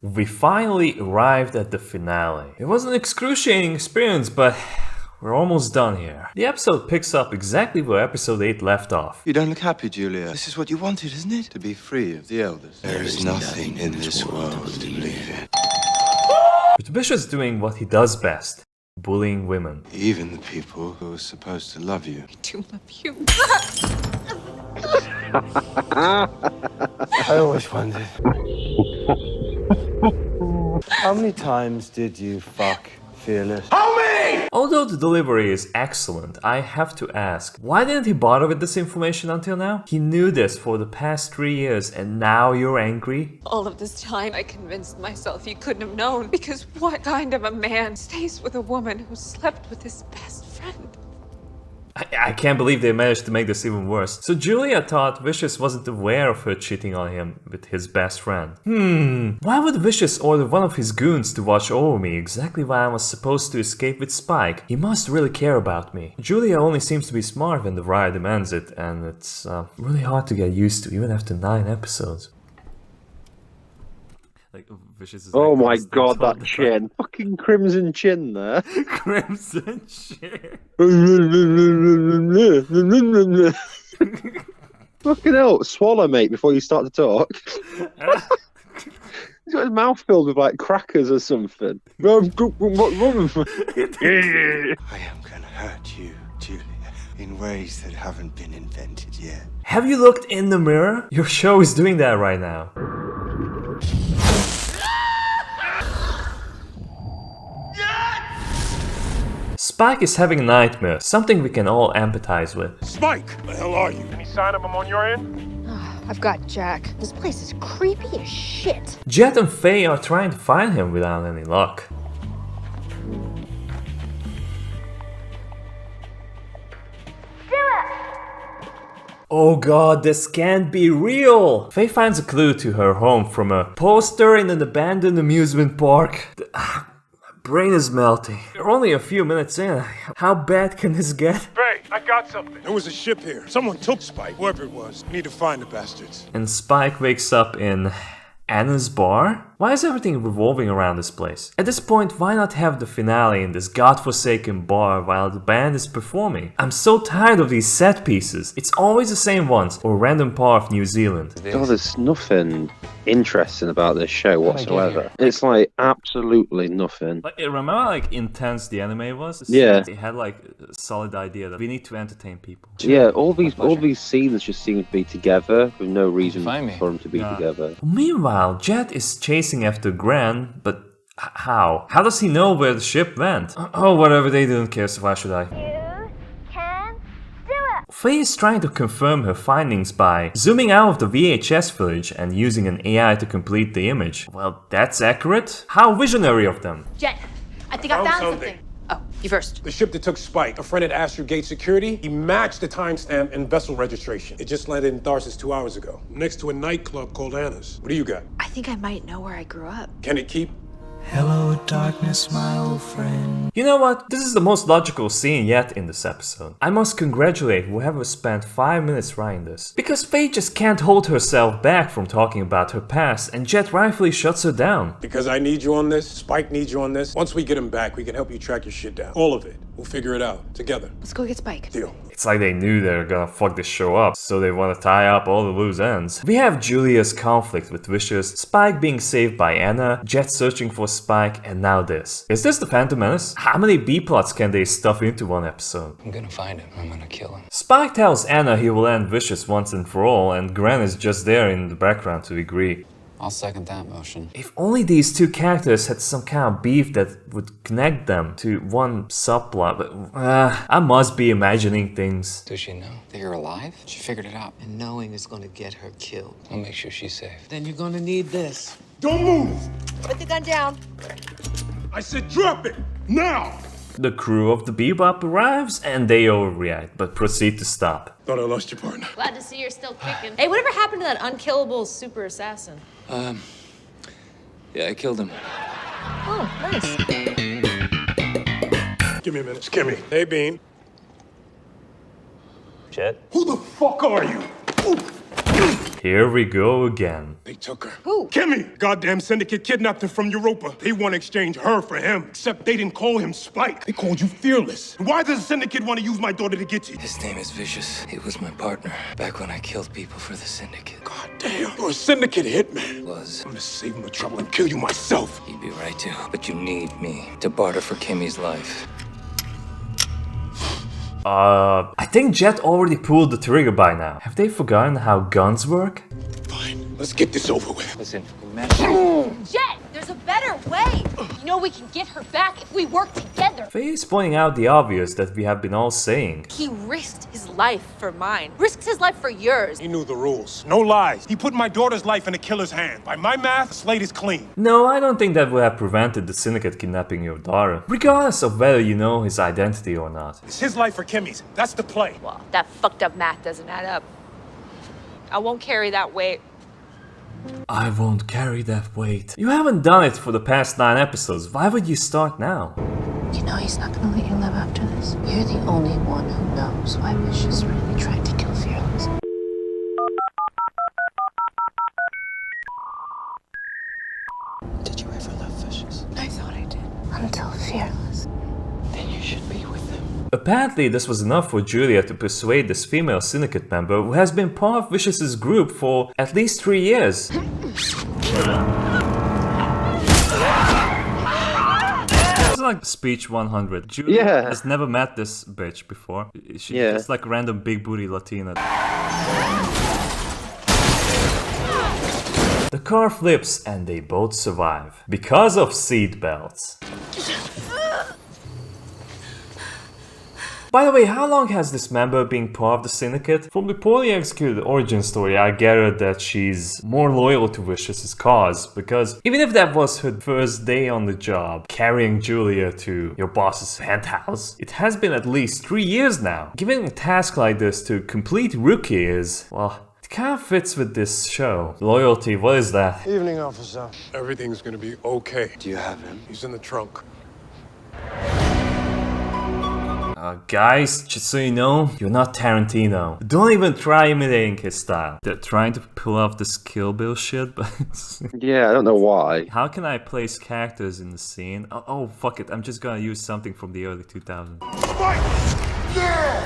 We finally arrived at the finale. It was an excruciating experience, but we're almost done here. The episode picks up exactly where episode 8 left off. You don't look happy, Julia. This is what you wanted, isn't it? To be free of the elders. There is nothing in this world to believe in. With Vicious doing what he does best, bullying women. Even the people who are supposed to love you. I do love you. I always wondered. How many times did you fuck Fearless? How many? Although the delivery is excellent, I have to ask, why didn't he bother with this information until now? He knew this for the past 3 years and now you're angry? All of this time, I convinced myself you couldn't have known, because what kind of a man stays with a woman who slept with his best friend? I can't believe they managed to make this even worse. So Julia thought Vicious wasn't aware of her cheating on him with his best friend. Why would Vicious order one of his goons to watch over me exactly while I was supposed to escape with Spike? He must really care about me. Julia only seems to be smart when the writer demands it, and it's really hard to get used to even after 9 episodes. Like, oh my god, that chin. Fucking crimson chin there. Crimson chin. Fucking hell, swallow, mate, before you start to talk. He's got his mouth filled with like crackers or something. I am gonna hurt you, Julia, in ways that haven't been invented yet. Have you looked in the mirror? Your show is doing that right now. Spike is having a nightmare, something we can all empathize with. Spike! The hell are you? Any sign of him on your end? I've got Jack. This place is creepy as shit. Jet and Faye are trying to find him without any luck. Oh god, this can't be real! Faye finds a clue to her home from a poster in an abandoned amusement park. Brain is melting. We're only a few minutes in. How bad can this get? Faye, I got something. There was a ship here. Someone took Spike, whoever it was. We need to find the bastards. And Spike wakes up in Anna's bar? Why is everything revolving around this place? At this point, why not have the finale in this godforsaken bar while the band is performing? I'm so tired of these set pieces. It's always the same ones, or random part of New Zealand. God, there's nothing interesting about this show whatsoever. It's like absolutely nothing. Like, remember how like intense the anime was? Yeah. It had like a solid idea that we need to entertain people. Yeah, all these scenes just seem to be together with no reason for them to be together. Meanwhile, Jet is chasing after Gran, but how? How does he know where the ship went? Oh, whatever, they don't care, so why should I? You can do it. Faye is trying to confirm her findings by zooming out of the VHS footage and using an AI to complete the image. Well, that's accurate. How visionary of them. Jet, I think I found something. Oh, you first. The ship that took Spike, a friend at Astro Gate Security, he matched the timestamp and vessel registration. It just landed in Tharsis 2 hours ago, next to a nightclub called Anna's. What do you got? I think I might know where I grew up. Can it keep? Hello, darkness, my old friend. You know what? This is the most logical scene yet in this episode. I must congratulate whoever spent 5 minutes writing this. Because Faye just can't hold herself back from talking about her past, and Jet rightfully shuts her down. Because I need you on this, Spike needs you on this. Once we get him back, we can help you track your shit down. All of it. We'll figure it out, together. Let's go get Spike. Deal. It's like they knew they were gonna fuck this show up, so they want to tie up all the loose ends. We have Julia's conflict with Vicious, Spike being saved by Anna, Jet searching for Spike, and now this. Is this the Phantom Menace? How many B-plots can they stuff into one episode? I'm gonna find him. I'm gonna kill him. Spike tells Anna he will end Vicious once and for all, and Gran is just there in the background to agree. I'll second that motion. If only these two characters had some kind of beef that would connect them to one subplot, but I must be imagining things. Does she know that you're alive? She figured it out. And knowing is gonna get her killed. I'll make sure she's safe. Then you're gonna need this. Don't move! Put the gun down. I said drop it! Now! The crew of the Bebop arrives and they overreact, but proceed to stop. Thought I lost your partner. Glad to see you're still kicking. Hey, whatever happened to that unkillable super assassin? Yeah, I killed him. Oh, nice. Give me a minute. Skimmy. Hey, Bean. Jet? Who the fuck are you? Here we go again. They took her. Who? Kimmy! Goddamn syndicate kidnapped her from Europa. They want to exchange her for him. Except they didn't call him Spike. They called you Fearless. Why does the syndicate want to use my daughter to get you? His name is Vicious. He was my partner back when I killed people for the syndicate. God damn, you're a syndicate hitman. Was. I'm gonna save him the trouble and kill you myself. You'd be right to, but you need me to barter for Kimmy's life. I think Jet already pulled the trigger by now. Have they forgotten how guns work? Fine, let's get this over with. Listen, imagine. Jet, there's a better way. You know we can get her back if we work together. Faye is pointing out the obvious that we have been all saying. He risked his life for mine. Risks his life for yours. He knew the rules. No lies. He put my daughter's life in a killer's hand. By my math, the slate is clean. No, I don't think that would have prevented the syndicate kidnapping your daughter, regardless of whether you know his identity or not. It's his life for Kimmy's. That's the play. Well, that fucked up math doesn't add up. I won't carry that weight. I won't carry that weight. You haven't done it for the past 9 episodes. Why would you start now? You know he's not gonna let you live after this. You're the only one who knows why Vicious really tried to kill Fearless. Did you ever love Vicious? I thought I did. Until Fearless. Then you should be with him. Apparently, this was enough for Julia to persuade this female syndicate member who has been part of Vicious's group for at least 3 years. It's like speech 100. Julia has never met this bitch before. She's just like a random big booty Latina. The car flips and they both survive because of seat belts. By the way, how long has this member been part of the syndicate? From the poorly executed origin story, I gathered that she's more loyal to Vicious's cause, because even if that was her first day on the job, carrying Julia to your boss's penthouse, it has been at least 3 years now. Giving a task like this to a complete rookie is, well, it kind of fits with this show. Loyalty, what is that? Evening, officer. Everything's gonna be okay. Do you have him? He's in the trunk. Guys, just so you know, you're not Tarantino. Don't even try imitating his style. They're trying to pull off this Kill Bill shit, but... Yeah, I don't know why. How can I place characters in the scene? Oh, fuck it, I'm just gonna use something from the early 2000s. Spike! Yeah!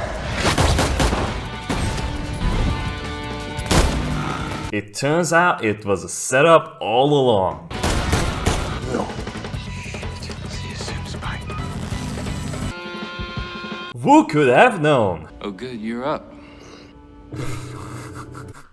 It turns out it was a setup all along. No. Who could have known? Oh, good, you're up.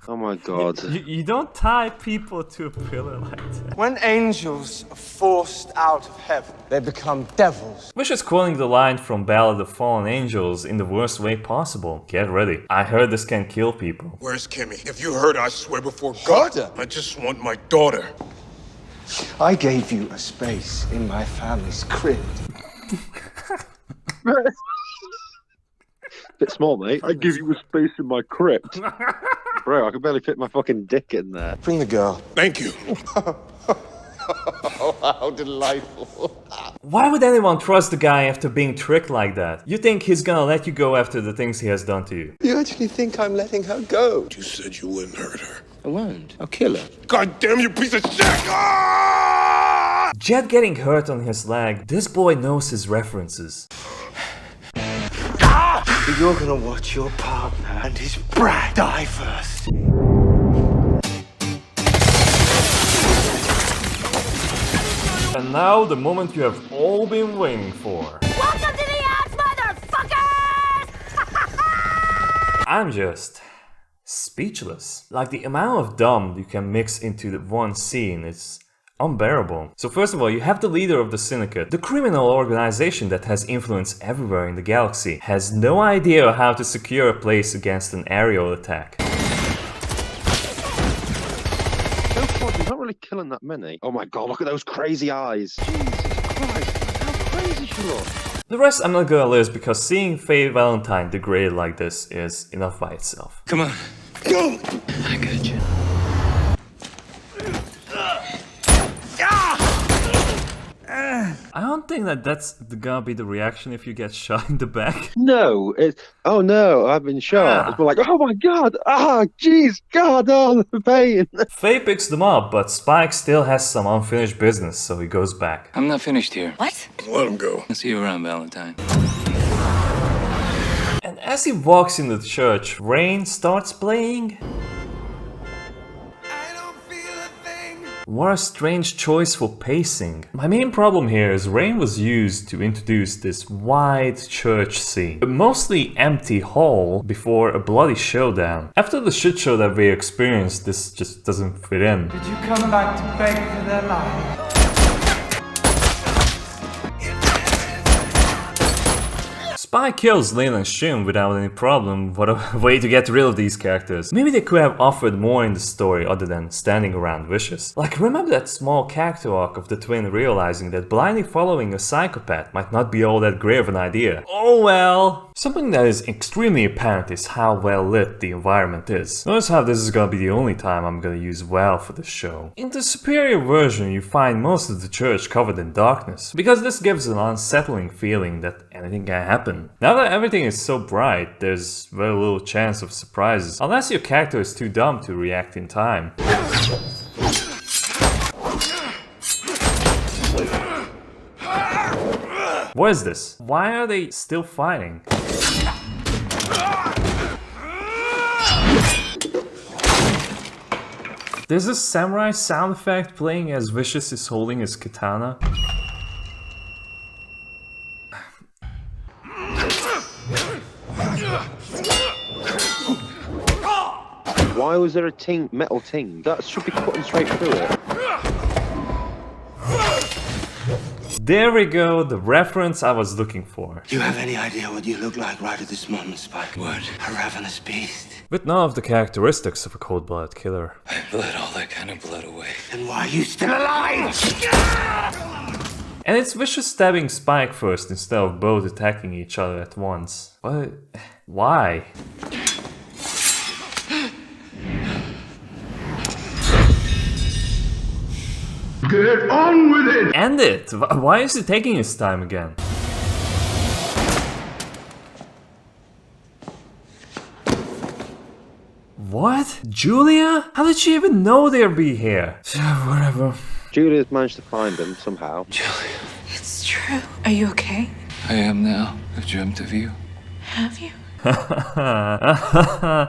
Oh my god. You don't tie people to a pillar like that. When angels are forced out of heaven, they become devils. Vicious quoting the line from Ballad of Fallen Angels in the worst way possible. Get ready. I heard this can kill people. Where's Kimmy? If you heard, I swear before God, I just want my daughter. I gave you a space in my family's crib. Bit small, mate. I give you a space in my crypt. Bro, I can barely fit my fucking dick in there. Bring the girl. Thank you. Oh, how delightful. Why would anyone trust the guy after being tricked like that? You think he's gonna let you go after the things he has done to you? You actually think I'm letting her go? You said you wouldn't hurt her. I won't. I'll kill her. God damn you, piece of shit! Ah! Jet getting hurt on his leg. This boy knows his references. You're gonna watch your partner and his brat die first. And now the moment you have all been waiting for. Welcome to the ass, motherfuckers! I'm just speechless. Like the amount of dumb you can mix into the one scene is unbearable. So first of all, you have the leader of the syndicate, the criminal organization that has influence everywhere in the galaxy, has no idea how to secure a place against an aerial attack. He's not really killing that many. Oh my god, look at those crazy eyes. Jesus Christ, how crazy she looks. The rest I'm not gonna list because seeing Faye Valentine degraded like this is enough by itself. Come on. Go! I got you. I don't think that that's gonna be the reaction if you get shot in the back? No, oh no, I've been shot. It's more like, oh my god, jeez, god, oh, the pain. Faye picks them up, but Spike still has some unfinished business, so he goes back. I'm not finished here. What? Let him go. I'll see you around, Valentine. And as he walks into the church, Rain starts playing. What a strange choice for pacing. My main problem here is Rain was used to introduce this wide church scene, a mostly empty hall before a bloody showdown. After the shit show that we experienced, this just doesn't fit in. Did you come back to beg for their lives? Spike kills Lin and Shun without any problem. What a way to get rid of these characters. Maybe they could have offered more in the story other than standing around vicious. Like, remember that small character arc of the twin realizing that blindly following a psychopath might not be all that great of an idea. Oh well. Something that is extremely apparent is how well lit the environment is. Notice how this is gonna be the only time I'm gonna use well for this show. In the superior version, you find most of the church covered in darkness, because this gives an unsettling feeling that anything can happen. Now that everything is so bright, there's very little chance of surprises, unless your character is too dumb to react in time. What is this? Why are they still fighting? There's a samurai sound effect playing as Vicious is holding his katana. Why was there a metal ting? That should be cutting straight through it. There we go, the reference I was looking for. Do you have any idea what you look like right at this moment, Spike? What? A ravenous beast. With none of the characteristics of a cold-blooded killer. I bled all that kind of blood away. Then why are you still alive? And it's Vicious stabbing Spike first instead of both attacking each other at once. What? Why? Get on with it! End it! Why is he taking his time again? What? Julia? How did she even know they'd be here? Whatever. Julia's managed to find them somehow. Julia. It's true. Are you okay? I am now. I've dreamt of you. Have you?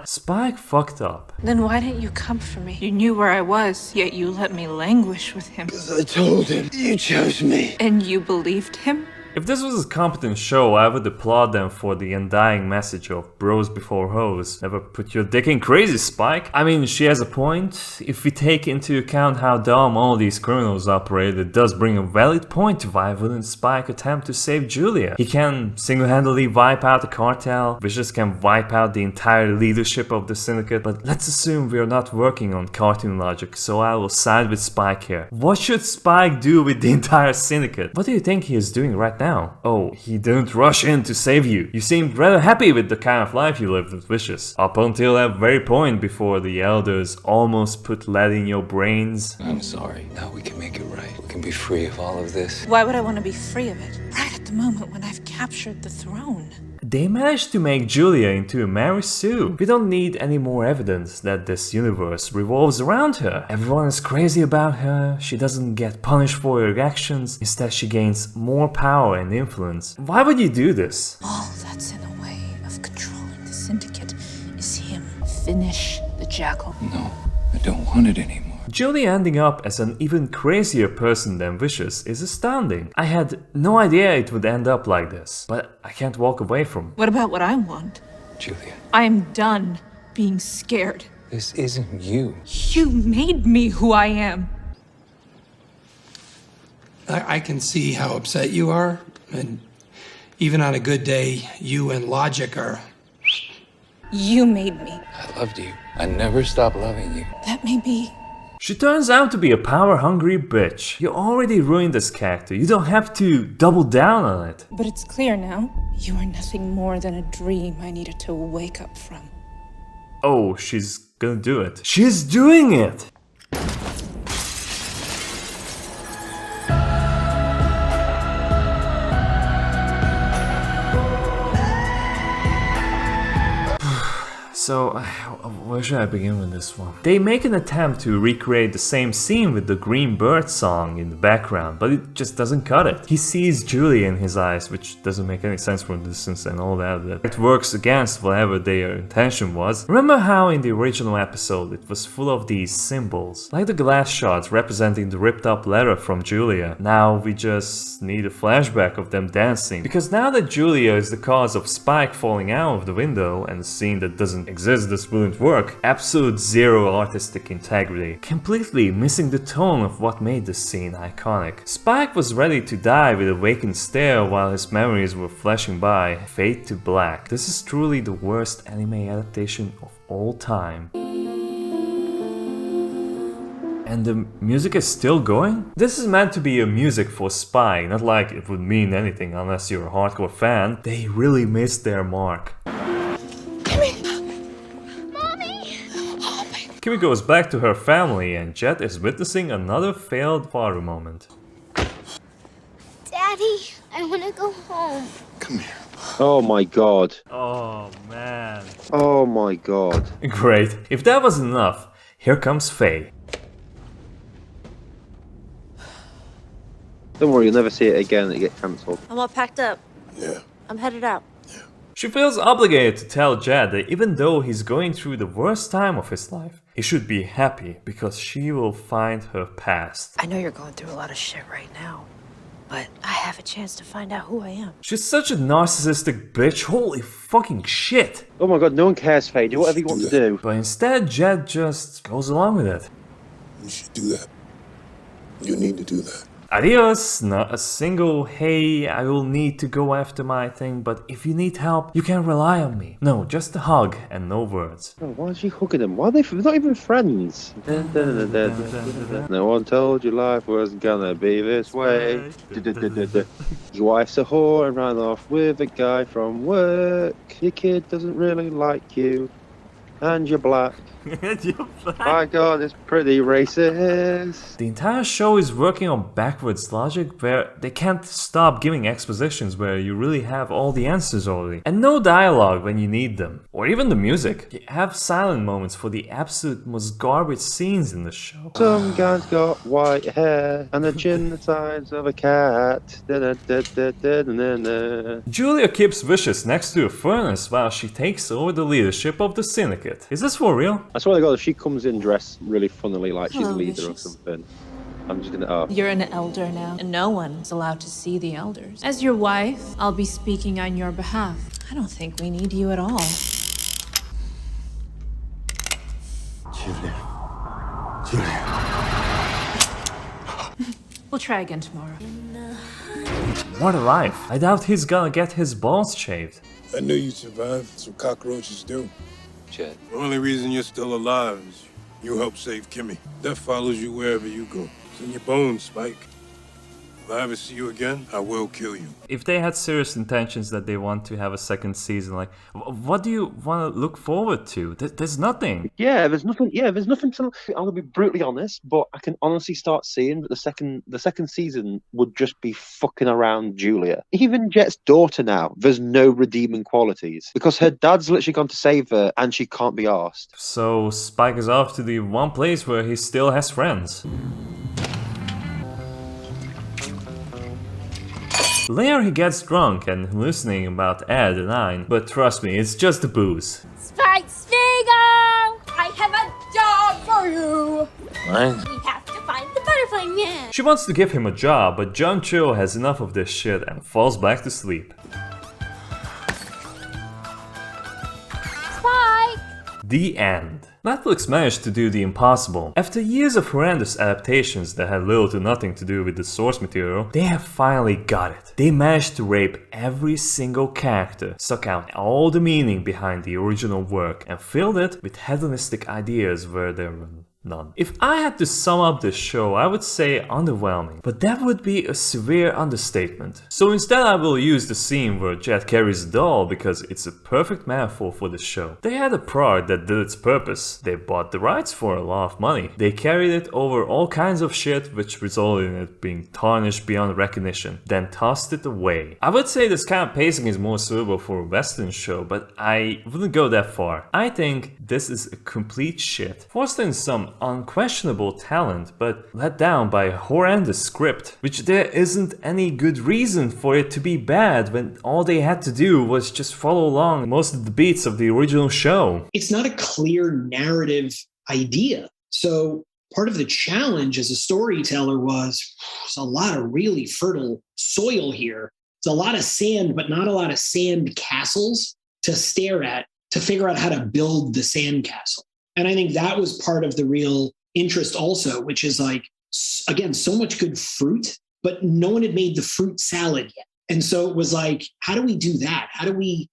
Spike fucked up. Then why didn't you come for me? You knew where I was, yet you let me languish with him. Because I told him you chose me. And you believed him? If this was a competent show, I would applaud them for the undying message of bros before hoes. Never put your dick in crazy, Spike. I mean, she has a point. If we take into account how dumb all these criminals operate, it does bring a valid point to why wouldn't Spike attempt to save Julia. He can single-handedly wipe out the cartel, Vicious can wipe out the entire leadership of the syndicate, but let's assume we are not working on cartoon logic, so I will side with Spike here. What should Spike do with the entire syndicate? What do you think he is doing right now? Oh, he didn't rush in to save you. You seemed rather happy with the kind of life you lived with Vicious. Up until that very point before the elders almost put lead in your brains. I'm sorry. Now we can make it right. We can be free of all of this. Why would I want to be free of it? Right at the moment when I've captured the throne. They managed to make Julia into a Mary Sue. We don't need any more evidence that this universe revolves around her. Everyone is crazy about her, she doesn't get punished for her actions, instead she gains more power and influence. Why would you do this? All that's in the way of controlling the syndicate is him. Finish the jackal. No, I don't want it anymore. Julia ending up as an even crazier person than Vicious is astounding. I had no idea it would end up like this, but I can't walk away from. What about what I want? Julia, I am done being scared. this isn't you. You made me who I am. I can see how upset you are, and even on a good day, you and Logic are... You made me. I loved you. I never stopped loving you. That may be. She turns out to be a power-hungry bitch. You already ruined this character, you don't have to double down on it. But it's clear now. You are nothing more than a dream I needed to wake up from. Oh, she's gonna do it. She's doing it! So, where should I begin with this one? They make an attempt to recreate the same scene with the Green Bird song in the background, but it just doesn't cut it. He sees Julia in his eyes, which doesn't make any sense from distance and all that. It works against whatever their intention was. Remember how in the original episode it was full of these symbols, like the glass shards representing the ripped up letter from Julia. Now we just need a flashback of them dancing, because now that Julia is the cause of Spike falling out of the window and a scene that doesn't exist, this wouldn't work. Absolute zero artistic integrity, completely missing the tone of what made this scene iconic. Spike was ready to die with a vacant stare while his memories were flashing by. Fade to black. This is truly the worst anime adaptation of all time. And the music is still going? This is meant to be a music for Spike, not like it would mean anything unless you're a hardcore fan. They really missed their mark. Kimmy goes back to her family and Jet is witnessing another failed father moment. Daddy, I want to go home. Come here. Oh my god. Oh man. Oh my god. Great. If that wasn't enough, here comes Faye. Don't worry, you'll never see it again and it get cancelled. I'm all packed up. Yeah. I'm headed out. She feels obligated to tell Jet that even though he's going through the worst time of his life, he should be happy because she will find her past. I know you're going through a lot of shit right now, but I have a chance to find out who I am. She's such a narcissistic bitch, holy fucking shit! Oh my god, no one cares, Faye. Do whatever you want to do. But instead, Jet just goes along with it. You should do that. You need to do that. Adios, not a single, hey, I will need to go after my thing, but if you need help, you can rely on me. No, just a hug and no words. Oh, why is she hugging him? Why are they not even friends? No one told you life was gonna be this way. Your wife's a whore and ran off with a guy from work. Your kid doesn't really like you. And you're black. My god, it's pretty racist. The entire show is working on backwards logic where they can't stop giving expositions where you really have all the answers already. And no dialogue when you need them. Or even the music. You have silent moments for the absolute most garbage scenes in the show. Some guy's got white hair and the chin the size of a cat. Julia keeps Vicious next to a furnace while she takes over the leadership of the syndicate. Is this for real? I swear to God, if she comes in dressed really funnily like she's a Hello, leader Vicious. or something, I'm just gonna, You're an elder now, and no one's allowed to see the elders. As your wife, I'll be speaking on your behalf. I don't think we need you at all. Julia. We'll try again tomorrow. What a life. I doubt he's gonna get his balls shaved. I knew you'd survive. That's what cockroaches do. Jet. The only reason you're still alive is you helped save Kimmy. Death follows you wherever you go. It's in your bones, Spike. If I ever see you again, I will kill you. If they had serious intentions that they want to have a second season, like, what do you want to look forward to? There's nothing. Yeah, there's nothing. Yeah, there's nothing to. I'm gonna be brutally honest, but I can honestly start seeing that the second season would just be fucking around Julia. Even Jet's daughter now, there's no redeeming qualities because her dad's literally gone to save her, and she can't be arsed. So Spike is off to the one place where he still has friends. Later he gets drunk and hallucinating about Ed and Ein, but trust me, it's just the booze. Spike Spiegel! I have a job for you! What? We have to find the butterfly man! She wants to give him a job, but John Cho has enough of this shit and falls back to sleep. Spike! The end. Netflix managed to do the impossible. After years of horrendous adaptations that had little to nothing to do with the source material, they have finally got it. They managed to rape every single character, suck out all the meaning behind the original work, and filled it with hedonistic ideas where there were None. If I had to sum up this show, I would say underwhelming, but that would be a severe understatement. So instead I will use the scene where Jet carries a doll because it's a perfect metaphor for the show. They had a product that did its purpose. They bought the rights for a lot of money. They carried it over all kinds of shit, which resulted in it being tarnished beyond recognition, then tossed it away. I would say this kind of pacing is more suitable for a Western show, but I wouldn't go that far. I think this is a complete shit. Fostering some unquestionable talent, but let down by a horrendous script, which there isn't any good reason for it to be bad when all they had to do was just follow along most of the beats of the original show. It's not a clear narrative idea. So part of the challenge as a storyteller was there's a lot of really fertile soil here. It's a lot of sand, but not a lot of sand castles to stare at to figure out how to build the sandcastle. And I think that was part of the real interest also, which is like, again, so much good fruit, but no one had made the fruit salad yet. And so it was like, how do we do that? How do we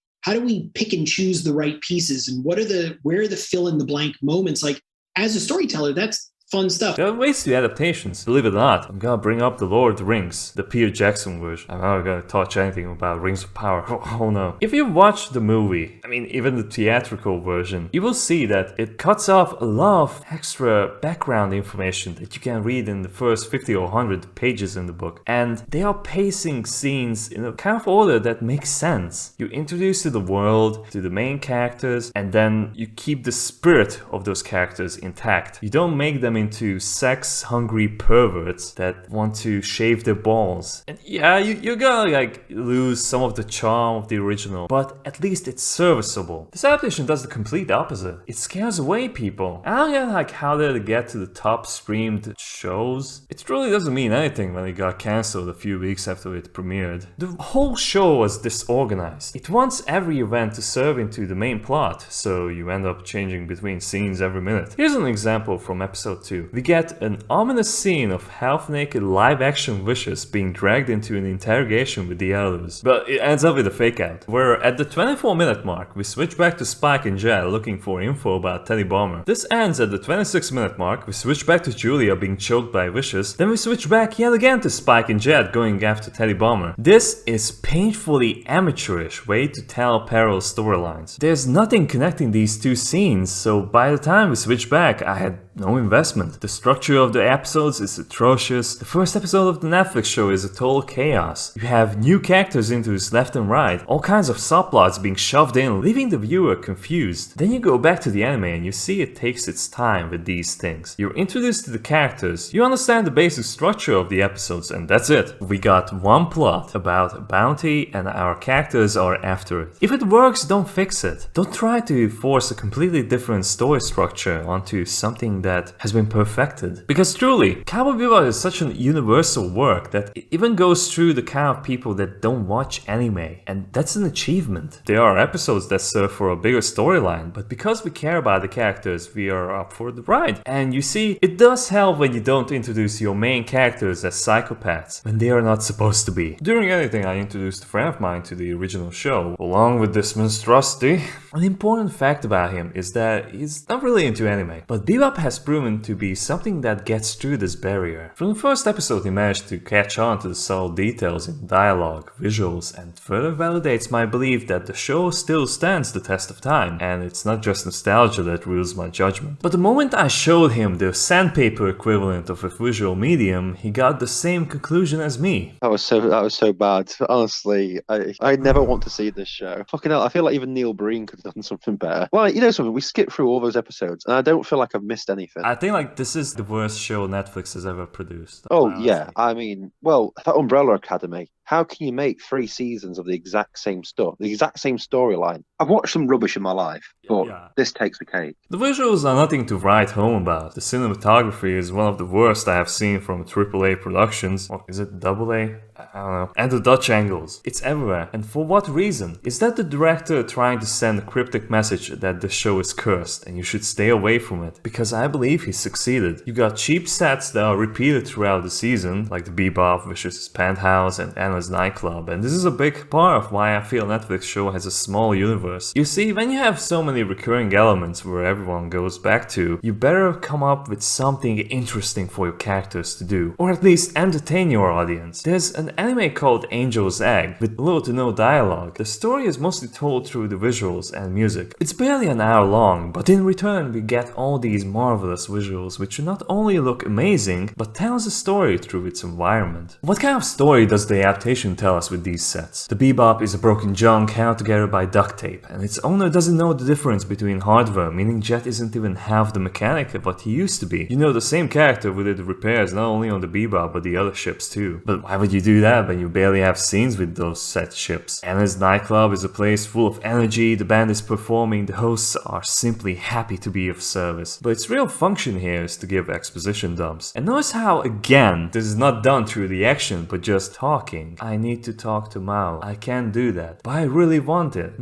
pick and choose the right pieces? And where are the fill in the blank moments? Like, as a storyteller, that's fun stuff. There are ways to adaptations, believe it or not. I'm gonna bring up the Lord of the Rings, the Peter Jackson version. I'm not gonna touch anything about Rings of Power. Oh no. If you watch the movie, I mean even the theatrical version, you will see that it cuts off a lot of extra background information that you can read in the first 50 or 100 pages in the book. And they are pacing scenes in a kind of order that makes sense. You introduce to the world, to the main characters, and then you keep the spirit of those characters intact. You don't make them into sex-hungry perverts that want to shave their balls. And yeah, you're gonna like lose some of the charm of the original, but at least it's serviceable. This adaptation does the complete opposite. It scares away people. I don't get like how did it get to the top streamed shows. It really doesn't mean anything when it got cancelled a few weeks after it premiered. The whole show was disorganized. It wants every event to serve into the main plot, so you end up changing between scenes every minute. Here's an example from episode 2. We get an ominous scene of half-naked live-action Vicious being dragged into an interrogation with the elders, but it ends up with a fake-out. Where at the 24-minute mark, we switch back to Spike and Jet looking for info about Teddy Bomber. This ends at the 26-minute mark, we switch back to Julia being choked by Vicious, then we switch back yet again to Spike and Jet going after Teddy Bomber. This is painfully amateurish way to tell parallel storylines. There's nothing connecting these two scenes, so by the time we switch back, I had no investment. The structure of the episodes is atrocious. The first episode of the Netflix show is a total chaos. You have new characters introduced left and right, all kinds of subplots being shoved in, leaving the viewer confused. Then you go back to the anime and you see it takes its time with these things. You're introduced to the characters, you understand the basic structure of the episodes, and that's it. We got one plot about a bounty and our characters are after it. If it works, don't fix it. Don't try to force a completely different story structure onto something that has been perfected. Because truly, Cowboy Bebop is such an universal work that it even goes through the kind of people that don't watch anime, and that's an achievement. There are episodes that serve for a bigger storyline, but because we care about the characters, we are up for the ride. And you see, it does help when you don't introduce your main characters as psychopaths, when they are not supposed to be. During editing, I introduced a friend of mine to the original show, along with this monstrosity. An important fact about him is that he's not really into anime, but Bebop has proven to be something that gets through this barrier. From the first episode he managed to catch on to the subtle details in dialogue, visuals, and further validates my belief that the show still stands the test of time, and it's not just nostalgia that rules my judgment. But the moment I showed him the sandpaper equivalent of a visual medium, he got the same conclusion as me. That was so bad. Honestly, I never want to see this show. Fucking hell, I feel like even Neil Breen could have done something better. Well, you know something, we skipped through all those episodes, and I don't feel like I've missed anything. I think like this is the worst show Netflix has ever produced. Oh yeah, I mean, well, that Umbrella Academy. How can you make 3 seasons of the exact same stuff, the exact same storyline? I've watched some rubbish in my life, but this takes the cake. The visuals are nothing to write home about. The cinematography is one of the worst I have seen from AAA productions. Or is it AA? I don't know. And the Dutch angles. It's everywhere. And for what reason? Is that the director trying to send a cryptic message that the show is cursed and you should stay away from it? Because I believe he succeeded. You got cheap sets that are repeated throughout the season, like the Bebop, Vicious Penthouse, and Anna Anna's nightclub, and this is a big part of why I feel Netflix show has a small universe. You see, when you have so many recurring elements where everyone goes back to, you better come up with something interesting for your characters to do, or at least entertain your audience. There's an anime called Angel's Egg with little to no dialogue. The story is mostly told through the visuals and music. It's barely an hour long, but in return we get all these marvelous visuals which not only look amazing, but tells a story through its environment. What kind of story does the adaptation tell us with these sets? The Bebop is a broken junk held together by duct tape, and its owner doesn't know the difference between hardware, meaning Jet isn't even half the mechanic of what he used to be. You know, the same character who did the repairs not only on the Bebop but the other ships too. But why would you do that when you barely have scenes with those set ships? Anna's nightclub is a place full of energy, the band is performing, the hosts are simply happy to be of service. But its real function here is to give exposition dumps. And notice how, again, this is not done through the action but just talking. I need to talk to Mao. I can't do that, but I really want it.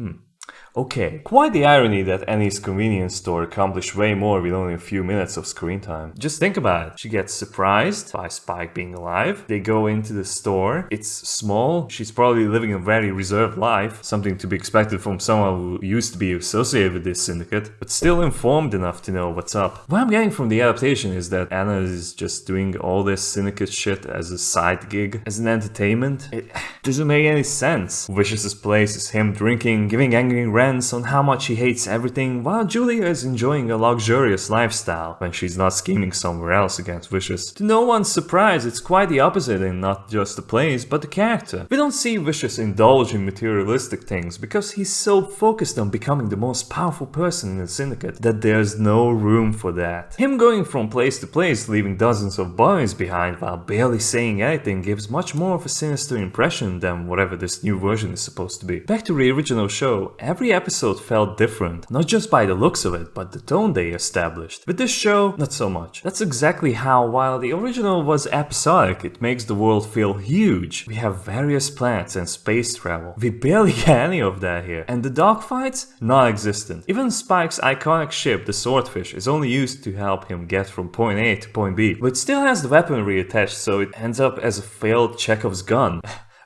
Okay, quite the irony that Annie's convenience store accomplished way more with only a few minutes of screen time. Just think about it. She gets surprised by Spike being alive. They go into the store. It's small. She's probably living a very reserved life, something to be expected from someone who used to be associated with this syndicate, but still informed enough to know what's up. What I'm getting from the adaptation is that Anna is just doing all this syndicate shit as a side gig, as an entertainment. It doesn't make any sense. Vicious's place is him drinking, giving angry rants on how much he hates everything, while Julia is enjoying a luxurious lifestyle when she's not scheming somewhere else against Vicious. To no one's surprise, it's quite the opposite in not just the place, but the character. We don't see Vicious indulge in materialistic things because he's so focused on becoming the most powerful person in the syndicate that there's no room for that. Him going from place to place, leaving dozens of bodies behind while barely saying anything, gives much more of a sinister impression than whatever this new version is supposed to be. Back to the original show, every episode felt different, not just by the looks of it, but the tone they established. With this show, not so much. That's exactly how, while the original was episodic, it makes the world feel huge. We have various planets and space travel. We barely get any of that here. And the dogfights? Non-existent. Even Spike's iconic ship, the Swordfish, is only used to help him get from point A to point B, but it still has the weaponry attached, so it ends up as a failed Chekhov's gun.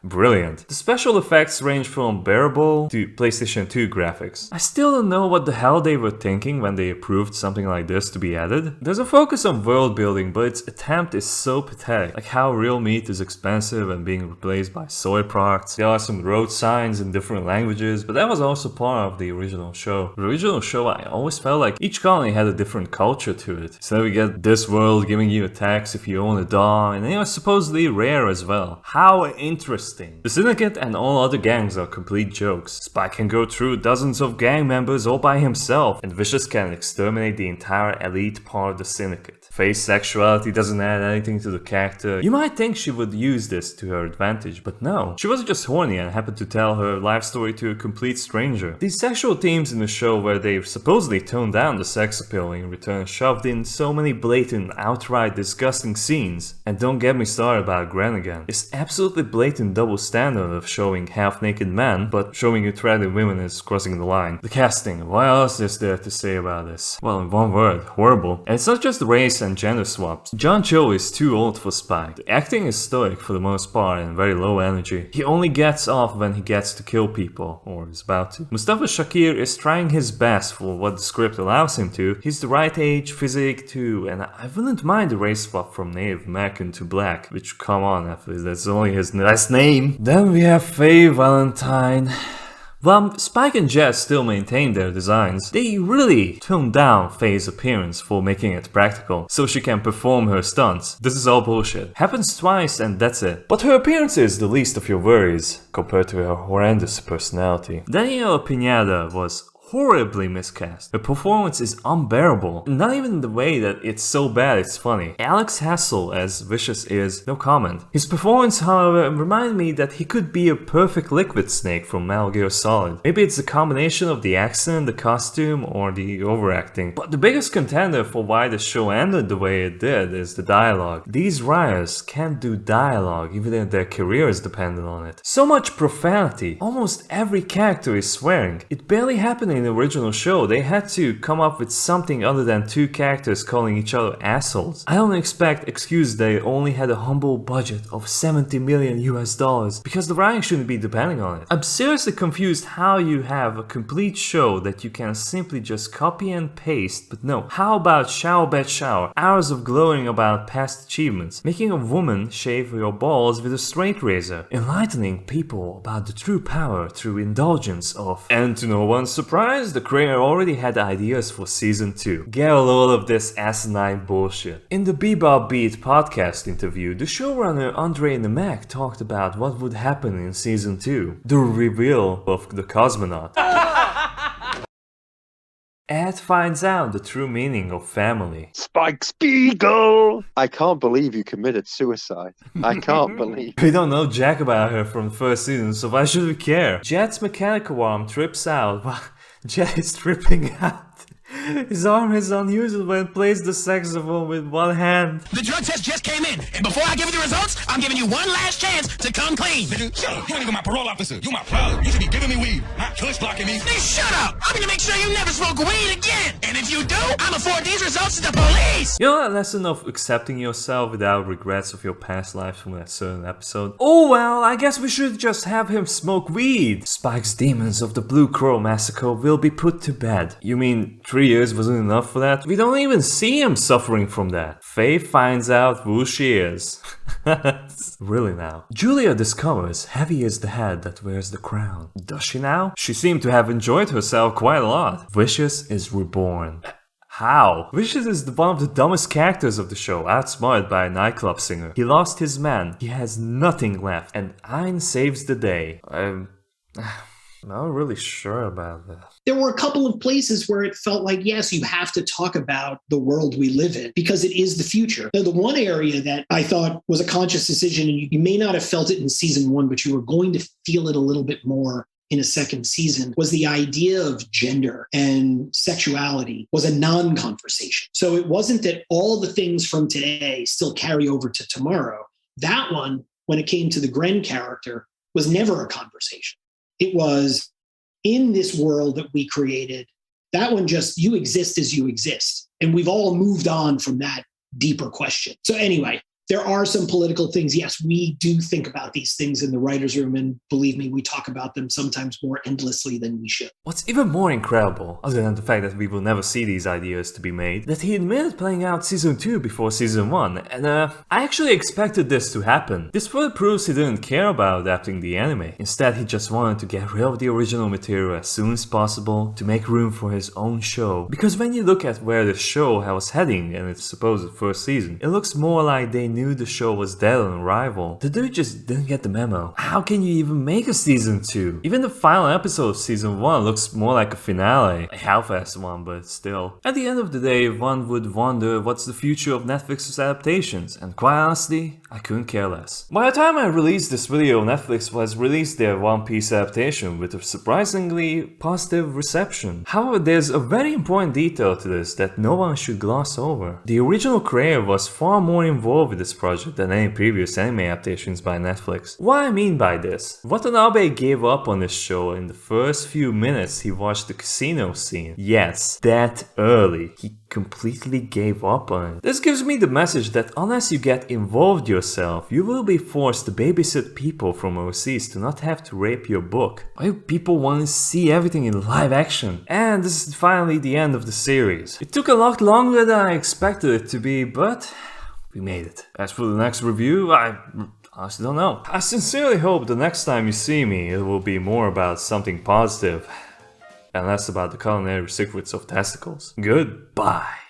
Brilliant. The special effects range from bearable to PlayStation 2 graphics. I still don't know what the hell they were thinking when they approved something like this to be added. There's a focus on world building, but its attempt is so pathetic. Like how real meat is expensive and being replaced by soy products. There are some road signs in different languages, but that was also part of the original show. The original show, I always felt like each colony had a different culture to it. So we get this world giving you a tax if you own a dog, and they are supposedly rare as well. How interesting. The Syndicate and all other gangs are complete jokes. Spike can go through dozens of gang members all by himself, and Vicious can exterminate the entire elite part of the Syndicate. Faye's sexuality doesn't add anything to the character. You might think she would use this to her advantage, but no. She wasn't just horny and happened to tell her life story to a complete stranger. These sexual themes in the show where they've supposedly toned down the sex appeal in return shoved in so many blatant, outright disgusting scenes. And don't get me started about Gran again. It's absolutely blatant double standard of showing half-naked men, but showing attractive women is crossing the line. The casting, what else is there to say about this? Well, in one word, horrible. And it's not just the race and gender swaps. John Cho is too old for Spike. The acting is stoic for the most part and very low energy. He only gets off when he gets to kill people, or is about to. Mustafa Shakir is trying his best for what the script allows him to. He's the right age, physique too, and I wouldn't mind the race swap from Native American to Black, which come on, that's only his last name. Then we have Faye Valentine. While Spike and Jet still maintain their designs, they really toned down Faye's appearance for making it practical, so she can perform her stunts. This is all bullshit. Happens twice and that's it. But her appearance is the least of your worries, compared to her horrendous personality. Daniela Pineda was horribly miscast. Her performance is unbearable, not even in the way that it's so bad it's funny. Alex Hassel as Vicious is no comment. His performance, however, reminded me that he could be a perfect Liquid Snake from Metal Gear Solid. Maybe it's a combination of the accent, the costume, or the overacting. But the biggest contender for why the show ended the way it did is the dialogue. These writers can't do dialogue even if their career is dependent on it. So much profanity. Almost every character is swearing. It barely happened in in the original show, they had to come up with something other than two characters calling each other assholes. I don't expect excuses they only had a humble budget of $70 million US because the writing shouldn't be depending on it. I'm seriously confused how you have a complete show that you can simply just copy and paste, but no. How about shower bed shower, hours of gloating about past achievements, making a woman shave your balls with a straight razor, enlightening people about the true power through indulgence of... And to no one's surprise, the creator already had ideas for season 2. Get a load of this asinine bullshit. In the Bebop Beat podcast interview, the showrunner Andre Nemec talked about what would happen in season 2, the reveal of the cosmonaut. Ed finds out the true meaning of family. Spike Spiegel! I can't believe you committed suicide. I can't believe. We don't know jack about her from the first season, so why should we care? Jet's mechanical arm trips out while Jet is tripping out. His arm is unusable when plays the saxophone with one hand. The drug test just came in, and before I give you the results, I'm giving you one last chance to come clean. Nigga, shut up. You ain't even my parole officer. You my pilot. You should be giving me weed, not cuss blocking me. Then shut up. I'm gonna make sure you never smoke weed again. And if you do, I'll afford these results to the police. You know that lesson of accepting yourself without regrets of your past lives from that certain episode? Oh well, I guess we should just have him smoke weed. Spike's demons of the Blue Crow massacre will be put to bed. You mean 3 years wasn't enough for that? We don't even see him suffering from that. Faye finds out who she is. Really now. Julia discovers Heavy is the head that wears the crown. Does she now? She seemed to have enjoyed herself quite a lot. Vicious is reborn. How? Vicious is one of the dumbest characters of the show, outsmarted by a nightclub singer. He lost his man, he has nothing left, and Ein saves the day. I'm not really sure about that. There were a couple of places where it felt like, yes, you have to talk about the world we live in because it is the future. Now, the one area that I thought was a conscious decision, and you may not have felt it in season 1, but you were going to feel it a little bit more in a second season, was the idea of gender and sexuality was a non-conversation. So it wasn't that all the things from today still carry over to tomorrow. That one, when it came to the Gren character, was never a conversation. It was in this world that we created. That one just, you exist as you exist. And we've all moved on from that deeper question. So anyway, there are some political things. Yes, we do think about these things in the writer's room. And believe me, we talk about them sometimes more endlessly than we should. What's even more incredible, other than the fact that we will never see these ideas to be made, that he admitted playing out season 2 before season 1. And I actually expected this to happen. This further proves he didn't care about adapting the anime. Instead, he just wanted to get rid of the original material as soon as possible to make room for his own show. Because when you look at where the show was heading in its supposed first season, it looks more like they knew the show was dead on arrival. The dude just didn't get the memo. How can you even make a season 2? Even the final episode of season 1 looks more like a finale. A half-assed one, but still. At the end of the day, one would wonder what's the future of Netflix's adaptations, and quite honestly, I couldn't care less. By the time I released this video, Netflix has released their One Piece adaptation with a surprisingly positive reception. However, there's a very important detail to this that no one should gloss over. The original creator was far more involved with this project than any previous anime adaptations by Netflix. What I mean by this? Watanabe gave up on this show in the first few minutes he watched the casino scene. Yes, that early. He completely gave up on it. This gives me the message that unless you get involved yourself, you will be forced to babysit people from overseas to not have to rape your book. Why do people want to see everything in live action? And this is finally the end of the series. It took a lot longer than I expected it to be, but we made it. As for the next review, I honestly don't know. I sincerely hope the next time you see me, it will be more about something positive and less about the culinary secrets of testicles. Goodbye.